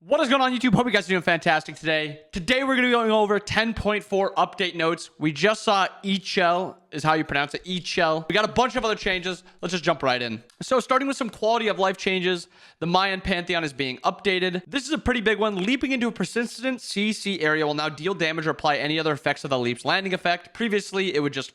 What is going on, YouTube? Hope you guys are doing fantastic today. Today, we're going to be going over 10.4 update notes. We just saw Ix Chel is how you pronounce it, Ix Chel. We got a bunch of other changes. Let's just jump right in. So starting with some quality of life changes, the Maiyan Pantheon is being updated. This is a pretty big one. Leaping into a persistent CC area will now deal damage or apply any other effects of the leap's landing effect. Previously, it would just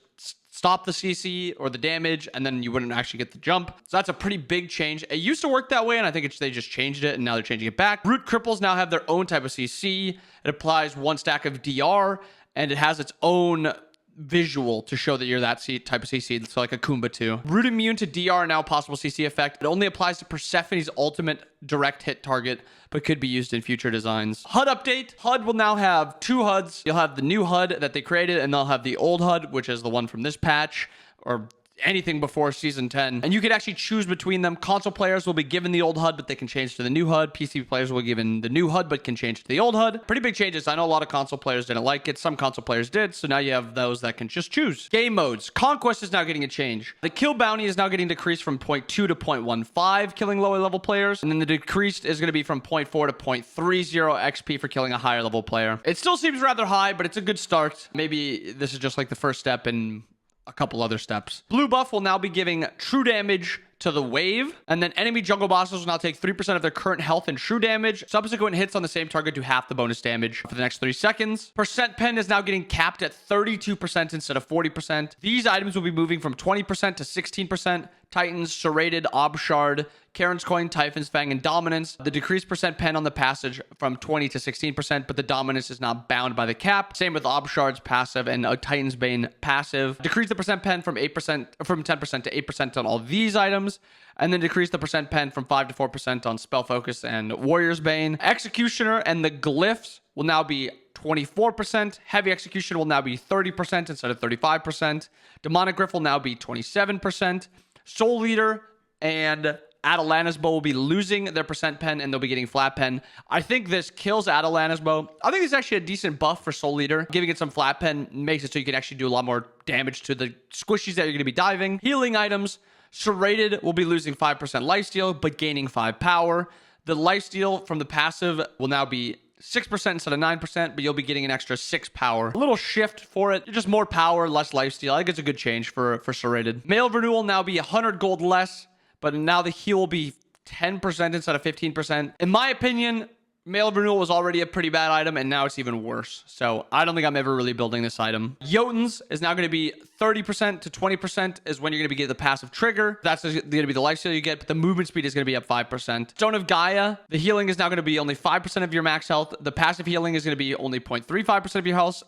stop the CC or the damage, and then you wouldn't actually get the jump. So that's a pretty big change. It used to work that way, and I think they just changed it, and now they're changing it back. Root cripples now have their own type of CC. It applies one stack of DR, and it has its own visual to show that you're that type of CC, so like a Kumba 2. Root immune to DR, now possible CC effect. It only applies to Persephone's ultimate direct hit target, but could be used in future designs. HUD update. HUD will now have two HUDs. You'll have the new HUD that they created, and they'll have the old HUD, which is the one from this patch, or anything before season 10. And you can actually choose between them. Console players will be given the old HUD, but they can change to the new HUD. PC players will be given the new HUD, but can change to the old HUD. Pretty big changes. I know a lot of console players didn't like it. Some console players did. So now you have those that can just choose. Game modes. Conquest is now getting a change. The kill bounty is now getting decreased from 0.2 to 0.15, killing lower level players. And then the decreased is going to be from 0.4 to 0.30 XP for killing a higher level player. It still seems rather high, but it's a good start. Maybe this is just like the first step in a couple other steps. Blue buff will now be giving true damage to the wave, and then enemy jungle bosses will now take 3% of their current health and true damage. Subsequent hits on the same target do half the bonus damage for the next 3 seconds. Percent pen is now getting capped at 32% instead of 40%. These items will be moving from 20% to 16%. Titans, Serrated, Obshard, Karen's Coin, Typhon's Fang, and Dominance. The decreased percent pen on the passage from 20 to 16%, but the Dominance is not bound by the cap. Same with Obshard's passive and Titan's Bane passive. Decrease the percent pen from 10% to 8% on all these items. And then decrease the percent pen from 5 to 4% on Spell Focus and Warrior's Bane. Executioner and the Glyphs will now be 24%. Heavy Execution will now be 30% instead of 35%. Demonic Gryph will now be 27%. Soul Leader and Atalanta's Bow will be losing their percent pen, and they'll be getting flat pen. I think this kills Atalanta's Bow. I think it's actually a decent buff for Soul Leader. Giving it some flat pen makes it so you can actually do a lot more damage to the squishies that you're going to be diving. Healing items. Serrated will be losing 5% lifesteal, but gaining 5 power. The lifesteal from the passive will now be 6% instead of 9%, but you'll be getting an extra 6 power. A little shift for it. Just more power, less lifesteal. I think it's a good change for Serrated. Mail renewal now be 100 gold less, but now the heal will be 10% instead of 15%. In my opinion, Mail Renewal was already a pretty bad item, and now it's even worse. So I don't think I'm ever really building this item. Jotuns is now going to be 30% to 20% is when you're going to be getting the passive trigger. That's going to be the lifesteal you get, but the movement speed is going to be up 5%. Stone of Gaia, the healing is now going to be only 5% of your max health. The passive healing is going to be only 0.35% of your health,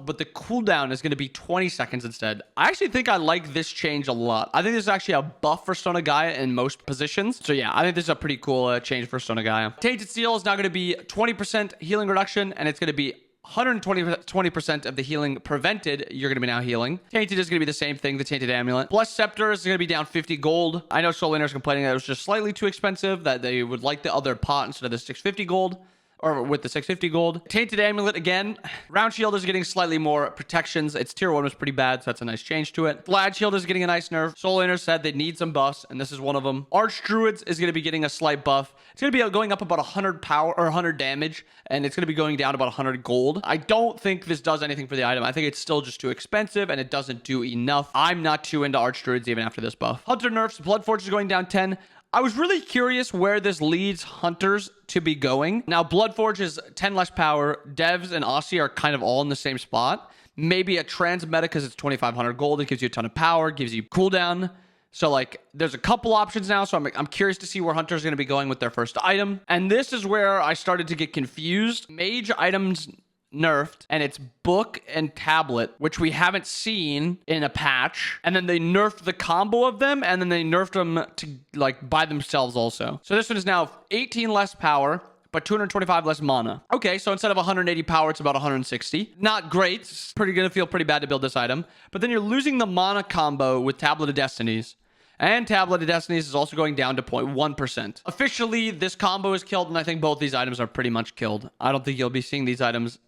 but the cooldown is going to be 20 seconds instead. I actually think I like this change a lot. I think this is actually a buff for Stone of Gaia in most positions. So yeah, I think this is a pretty cool change for Stone of Gaia. Tainted Seal is now going to be 20% healing reduction, and it's going to be 120% of the healing prevented, you're going to be now healing. Tainted is going to be the same thing, the Tainted Amulet. Blessed Scepter is going to be down 50 gold. I know Soul Laners complaining that it was just slightly too expensive, that they would like the other pot instead of the 650 gold. Or with the 650 gold. Tainted Amulet again. Round Shield is getting slightly more protections. Its tier 1 was pretty bad, so that's a nice change to it. Glad Shield is getting a nice nerf. Soul Laners said they need some buffs, and this is one of them. Arch Druids is going to be getting a slight buff. It's going to be going up about 100 power or 100 damage, and it's going to be going down about 100 gold. I don't think this does anything for the item. I think it's still just too expensive, and it doesn't do enough. I'm not too into Arch Druids even after this buff. Hunter nerfs. Bloodforge is going down 10. I was really curious where this leads hunters to be going. Now, Bloodforge is 10 less power. Devs and Aussie are kind of all in the same spot. Maybe a trans meta because it's 2,500 gold. It gives you a ton of power, gives you cooldown. So, like, there's a couple options now. So I'm curious to see where hunters are going to be going with their first item. And this is where I started to get confused. Mage items nerfed, and it's book and tablet, which we haven't seen in a patch, and then they nerfed the combo of them, and then they nerfed them to like by themselves also. So this one is now 18 less power, but 225 less mana. Okay, so instead of 180 power, it's about 160. Not great. It's gonna feel pretty bad to build this item, but then you're losing the mana combo with Tablet of Destinies. And Tablet of Destinies is also going down to 0.1%. Officially, this combo is killed, and I think both these items are pretty much killed. I don't think you'll be seeing these items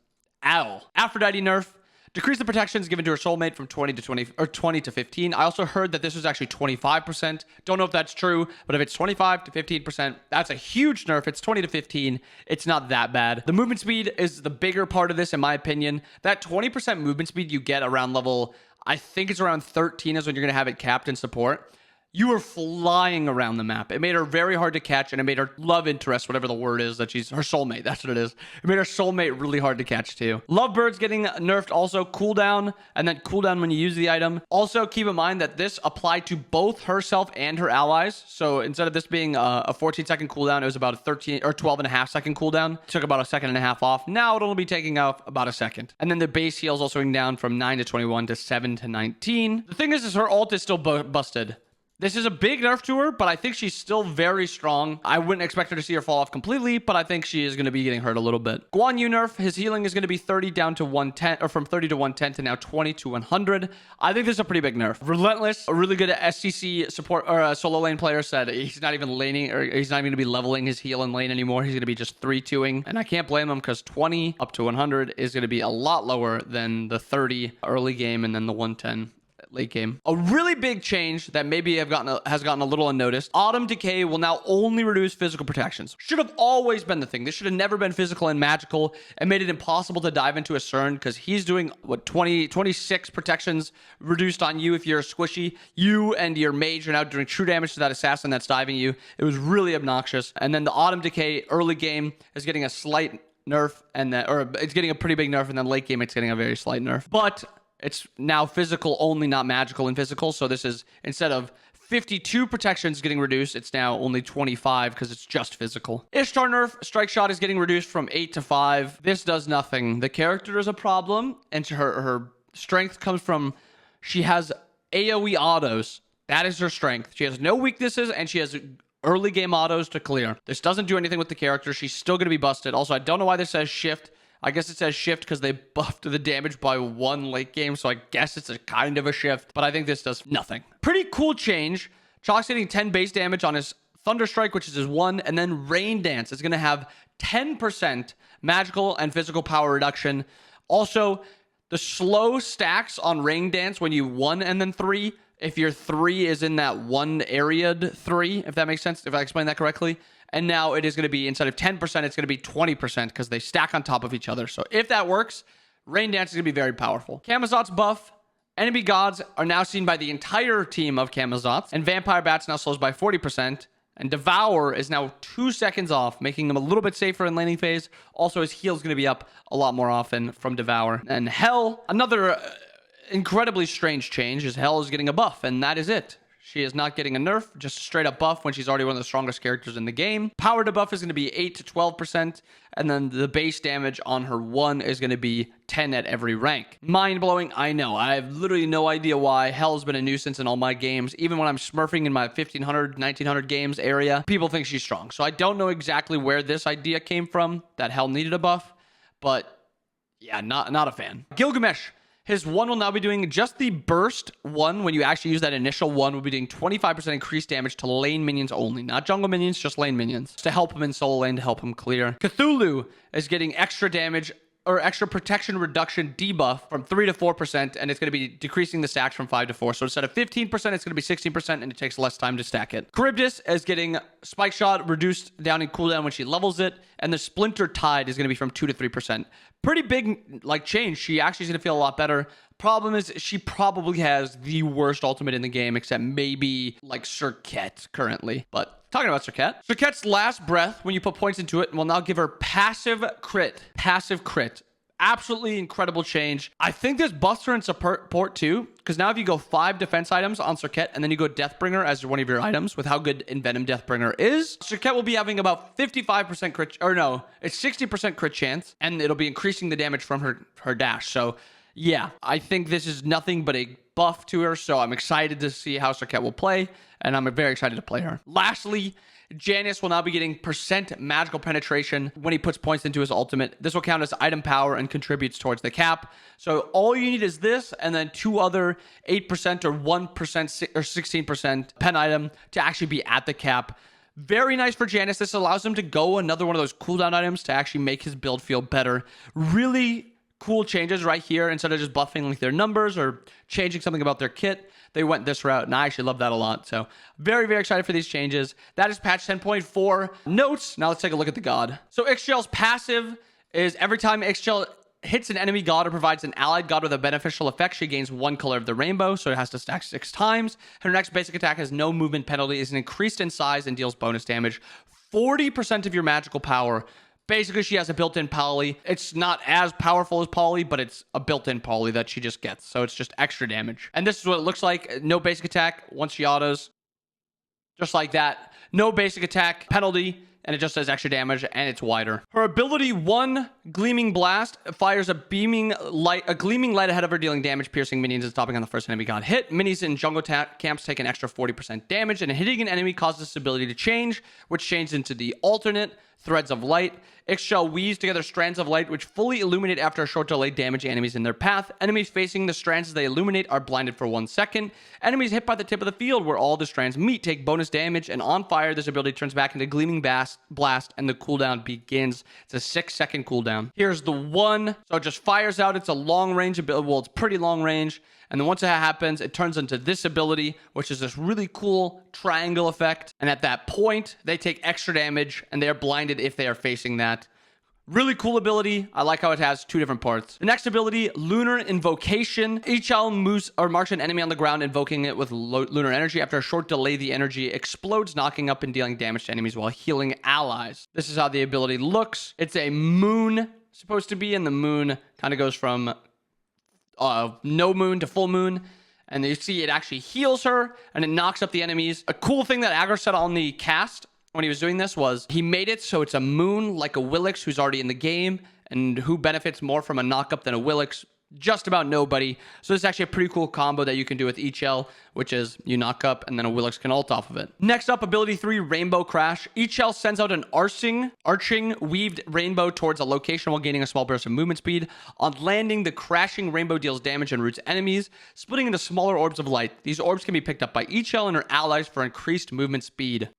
at all. Aphrodite nerf. Decrease the protections given to her soulmate from 20 to 20 or 20 to 15. I also heard that this was actually 25%. Don't know if that's true, but if it's 25 to 15%, that's a huge nerf. It's 20 to 15. It's not that bad. The movement speed is the bigger part of this, in my opinion. That 20% movement speed you get around level, I think it's around 13 is when you're going to have it capped in support. You were flying around the map. It made her very hard to catch, and it made her love interest, whatever the word is, that she's her soulmate. That's what it is. It made her soulmate really hard to catch too. Lovebird's getting nerfed also. Cooldown, and then cooldown when you use the item. Also, keep in mind that this applied to both herself and her allies. So instead of this being a 14-second cooldown, it was about a 13 or 12.5-second cooldown. It took about a second and a half off. Now it'll only be taking off about a second. And then the base heal is also going down from 9 to 21 to 7 to 19. The thing is her ult is still busted. This is a big nerf to her, but I think she's still very strong. I wouldn't expect her to see her fall off completely, but I think she is going to be getting hurt a little bit. Guan Yu nerf, his healing is going to be 30 down to 110, or from 30 to 110 to now 20 to 100. I think this is a pretty big nerf. Relentless, a really good SCC support or a solo lane player, said he's not even laning, or he's not even going to be leveling his heal and lane anymore. He's going to be just 3-2ing, and I can't blame him because 20 up to 100 is going to be a lot lower than the 30 early game and then the 110 late game. A really big change that maybe has gotten a little unnoticed. Autumn Decay will now only reduce physical protections. Should have always been the thing. This should have never been physical and magical, and made it impossible to dive into a Cern because he's doing what 26 protections reduced on you if you're squishy. You and your mage are now doing true damage to that assassin that's diving you. It was really obnoxious. And then the Autumn Decay early game is getting a slight nerf, and then, or it's getting a pretty big nerf, and then late game it's getting a very slight nerf. But it's now physical only, not magical and physical. So this is, instead of 52 protections getting reduced, it's now only 25 because it's just physical. Ishtar nerf, strike shot is getting reduced from 8 to 5. This does nothing. The character is a problem, and her strength comes from, she has AoE autos. That is her strength. She has no weaknesses, and she has early game autos to clear. This doesn't do anything with the character. She's still going to be busted. Also, I don't know why this says shift. I guess it says shift because they buffed the damage by 1 late game, so I guess it's a kind of a shift, but I think this does nothing. Pretty cool change. Chalk's getting 10 base damage on his Thunder Strike, which is his 1, and then Rain Dance is going to have 10% magical and physical power reduction. Also, the slow stacks on Rain Dance when you 1 and then 3, if your 3 is in that 1 area'd 3, if that makes sense, if I explained that correctly. And now it is going to be, instead of 10%, it's going to be 20% because they stack on top of each other. So if that works, Rain Dance is going to be very powerful. Camazot's buff. Enemy gods are now seen by the entire team of Camazots. And Vampire Bats now slows by 40%. And Devour is now 2 seconds off, making him a little bit safer in laning phase. Also, his heal is going to be up a lot more often from Devour. And Hell, another incredibly strange change, is Hell is getting a buff, and that is it. She is not getting a nerf, just a straight up buff when she's already one of the strongest characters in the game. Power debuff is going to be 8 to 12%, and then the base damage on her 1 is going to be 10 at every rank. Mind-blowing, I know. I have literally no idea why Hell's been a nuisance in all my games. Even when I'm smurfing in my 1500, 1900 games area, people think she's strong. So I don't know exactly where this idea came from, that Hell needed a buff, but yeah, not a fan. Gilgamesh. His 1 will now be doing just the burst 1. When you actually use that initial 1, will be doing 25% increased damage to lane minions only. Not jungle minions, just lane minions. To help him in solo lane, to help him clear. Cthulhu is getting extra damage, or extra protection reduction debuff from 3 to 4%, and it's going to be decreasing the stacks from 5 to 4. So instead of 15%, it's going to be 16%, and it takes less time to stack it. Charybdis is getting Spike Shot reduced down in cooldown when she levels it, and the Splinter Tide is going to be from 2 to 3%. Pretty big change. She actually is going to feel a lot better. Problem is, she probably has the worst ultimate in the game, except maybe like Serqet currently. But talking about Serqet, Serqet's last breath, when you put points into it, will now give her passive crit. Passive crit. Absolutely incredible change. I think this buffs her in support too, because now if you go 5 defense items on Serqet and then you go Deathbringer as one of your items with how good Envenom Deathbringer is, Serqet will be having about 55% crit, or no, it's 60% crit chance, and it'll be increasing the damage from her dash. So yeah, I think this is nothing but a buff to her, so I'm excited to see how Serqet will play, and I'm very excited to play her. Lastly, Janus will now be getting % magical penetration when he puts points into his ultimate. This will count as item power and contributes towards the cap. So all you need is this and then 2 other 8% or 1% or 16% pen item to actually be at the cap. Very nice for Janus. This allows him to go another one of those cooldown items to actually make his build feel better. Really cool changes right here. Instead of just buffing like their numbers or changing something about their kit, they went this route, and I actually love that a lot. So very, very excited for these changes. That is patch 10.4 notes. Now let's take a look at the god. So Ixchel's passive is every time Ixchel hits an enemy god or provides an allied god with a beneficial effect, she gains one color of the rainbow, so it has to stack 6 times. Her next basic attack has no movement penalty, is increased in size, and deals bonus damage. 40% of your magical power. Basically, she has a built-in poly. It's not as powerful as poly, but it's a built-in poly that she just gets. So it's just extra damage. And this is what it looks like. No basic attack once she autos. Just like that. No basic attack penalty. And it just does extra damage, and it's wider. Her ability 1, Gleaming Blast, fires a gleaming light ahead of her, dealing damage, piercing minions and stopping on the first enemy god hit. Minis in jungle camps take an extra 40% damage, and hitting an enemy causes this ability to change, which changes into the alternate Threads of Light. Ixchel weaves together strands of light, which fully illuminate after a short delay, damaging enemies in their path. Enemies facing the strands as they illuminate are blinded for 1 second. Enemies hit by the tip of the field where all the strands meet take bonus damage, and on fire, this ability turns back into Gleaming Blast, and the cooldown begins. It's a 6-second cooldown. Here's the 1. So it just fires out. It's a long range ability. Well, it's pretty long range. And then once that happens, it turns into this ability, which is this really cool triangle effect. And at that point, they take extra damage, and they are blinded if they are facing that. Really cool ability. I like how it has 2 different parts. The next ability, Lunar Invocation. Ixchel moves or marks an enemy on the ground, invoking it with lunar energy. After a short delay, the energy explodes, knocking up and dealing damage to enemies while healing allies. This is how the ability looks. It's a moon, supposed to be, and the moon kind of goes from no moon to full moon, and you see it actually heals her, and it knocks up the enemies. A cool thing that Aggro said on the cast when he was doing this was he made it so it's a moon like a Willix who's already in the game, and who benefits more from a knockup than a Willix? Just about nobody. So this is actually a pretty cool combo that you can do with Ixchel, which is you knock up and then a Willix can ult off of it. Next up, ability 3, Rainbow Crash. Ixchel sends out an arching weaved rainbow towards a location while gaining a small burst of movement speed. On landing, the crashing rainbow deals damage and roots enemies, splitting into smaller orbs of light. These orbs can be picked up by Ixchel and her allies for increased movement speed.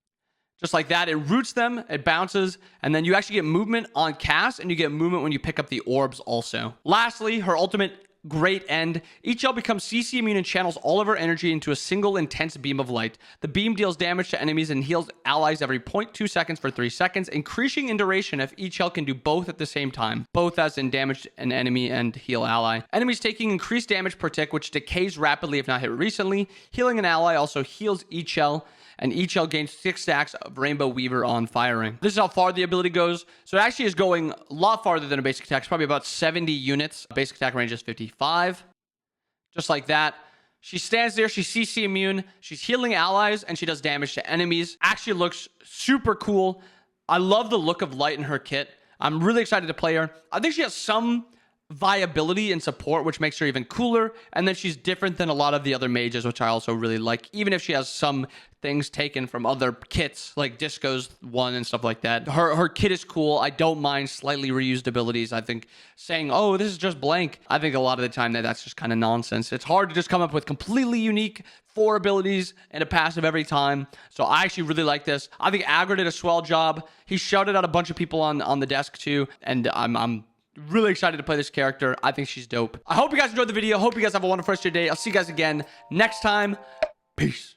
Just like that, it roots them, it bounces, and then you actually get movement on cast, and you get movement when you pick up the orbs also. Lastly, her ultimate great end. Ixchel becomes CC immune and channels all of her energy into a single intense beam of light. The beam deals damage to enemies and heals allies every 0.2 seconds for 3 seconds, increasing in duration if Ixchel can do both at the same time. Both as in damage an enemy and heal ally. Enemies taking increased damage per tick, which decays rapidly if not hit recently. Healing an ally also heals Ixchel, and Ixchel gains 6 stacks of Rainbow Weaver on firing. This is how far the ability goes. So it actually is going a lot farther than a basic attack. It's probably about 70 units. Basic attack range is 55. Just like that. She stands there. She's CC immune. She's healing allies, and she does damage to enemies. Actually looks super cool. I love the look of light in her kit. I'm really excited to play her. I think she has some viability and support, which makes her even cooler. And then she's different than a lot of the other mages, which I also really like, even if she has some things taken from other kits like Disco's one and stuff like that. Her kit is cool. I don't mind slightly reused abilities. I think saying, oh, this is just blank, I think a lot of the time that's just kind of nonsense. It's hard to just come up with completely unique 4 abilities and a passive every time. So I actually really like this. I think Aggro did a swell job. He shouted out a bunch of people on the desk too, and I'm really excited to play this character. I think she's dope. I hope you guys enjoyed the video. Hope you guys have a wonderful rest of your day. I'll see you guys again next time. Peace.